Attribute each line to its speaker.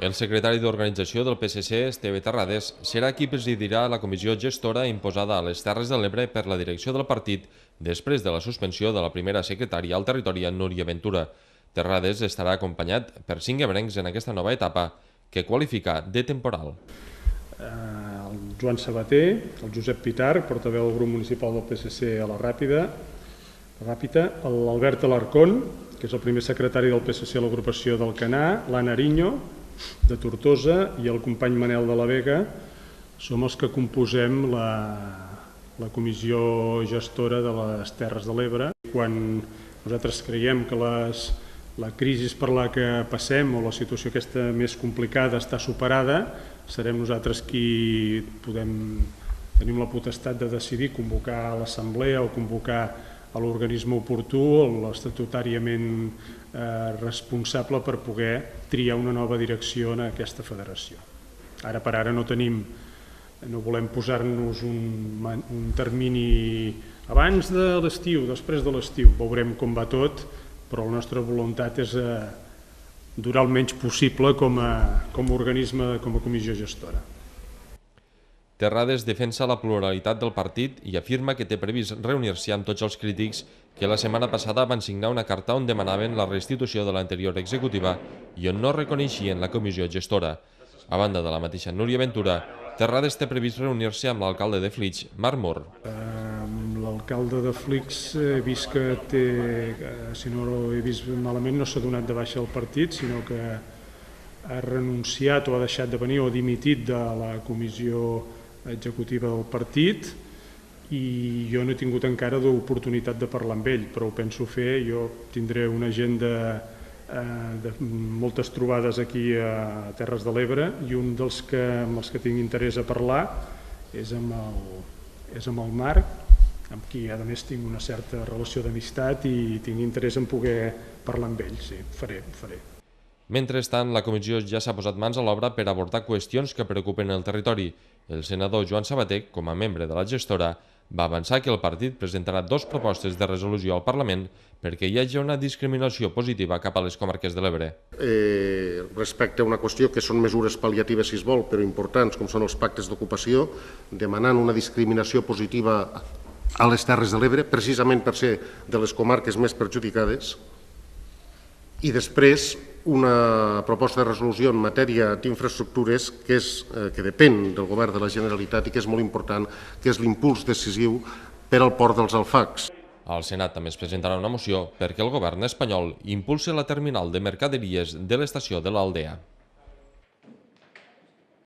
Speaker 1: El secretari d'Organització del PSC, Esteve Terrades, serà qui presidirà la comissió gestora imposada a les Terres de l'Ebre per la direcció del partit després de la suspensió de la primera secretària al territori, Núria Ventura. Terrades estarà acompanyat per 5 ebrencs en aquesta nova etapa, que qualifica de temporal.
Speaker 2: El Joan Sabater, el Josep Pitarch, portaveu del grup municipal del PSC a la Ràpita, l'Albert Alarcón, que és el primer secretari del PSC a l'agrupació d'Alcanar, l'Anna Ariño, de Tortosa, i el company Manel de la Vega, som els que composem la comissió gestora de les Terres de l'Ebre. Quan nosaltres creiem que la crisi per la que passem o la situació aquesta més complicada està superada, serem nosaltres qui tenim la potestat de decidir convocar l'assemblea o convocar a l'organisme oportú, l'estatutàriament responsable per poder triar una nova direcció en aquesta federació. Ara per ara no volem posar-nos un termini abans de l'estiu, després de l'estiu, veurem com va tot, però la nostra voluntat és durar el menys possible com a organisme, com a comissió gestora.
Speaker 1: Terrades defensa la pluralitat del partit i afirma que té previst reunir-se amb tots els crítics que la setmana passada van signar una carta on demanaven la restitució de l'anterior executiva i on no reconeixien la comissió gestora. A banda de la mateixa Núria Ventura, Terrades té previst reunir-se amb l'alcalde de Flix, Marc Mor.
Speaker 2: L'alcalde de Flix he vist que té, si no ho he vist malament, no s'ha donat de baixa el partit, sinó que ha renunciat o ha deixat de venir o ha dimitit de la comissió executiva del partit, i jo no he tingut encara l'oportunitat de parlar amb ell, però ho penso fer. Jo tindré una agenda de moltes trobades aquí a Terres de l'Ebre, i un amb els que tinc interès a parlar és amb el Marc, amb qui a més tinc una certa relació d'amistat i tinc interès en poder parlar amb ell. Sí, ho faré.
Speaker 1: Mentrestant, la comissió ja s'ha posat mans a l'obra per abordar qüestions que preocupen el territori. El senador Joan Sabater, com a membre de la gestora, va avançar que el partit presentarà 2 propostes de resolució al Parlament perquè hi hagi una discriminació positiva cap a les comarques de l'Ebre.
Speaker 3: Respecte a una qüestió que són mesures pal·liatives, si es vol, però importants, com són els pactes d'ocupació, demanant una discriminació positiva a les Terres de l'Ebre, precisament per ser de les comarques més perjudicades, i després una proposta de resolució en matèria d'infraestructures que depèn del Govern de la Generalitat i que és molt important, que és l'impuls decisiu per al port dels Alfacs.
Speaker 1: Al Senat també es presentarà una moció perquè el govern espanyol impulsi la terminal de mercaderies de l'estació de l'Aldea.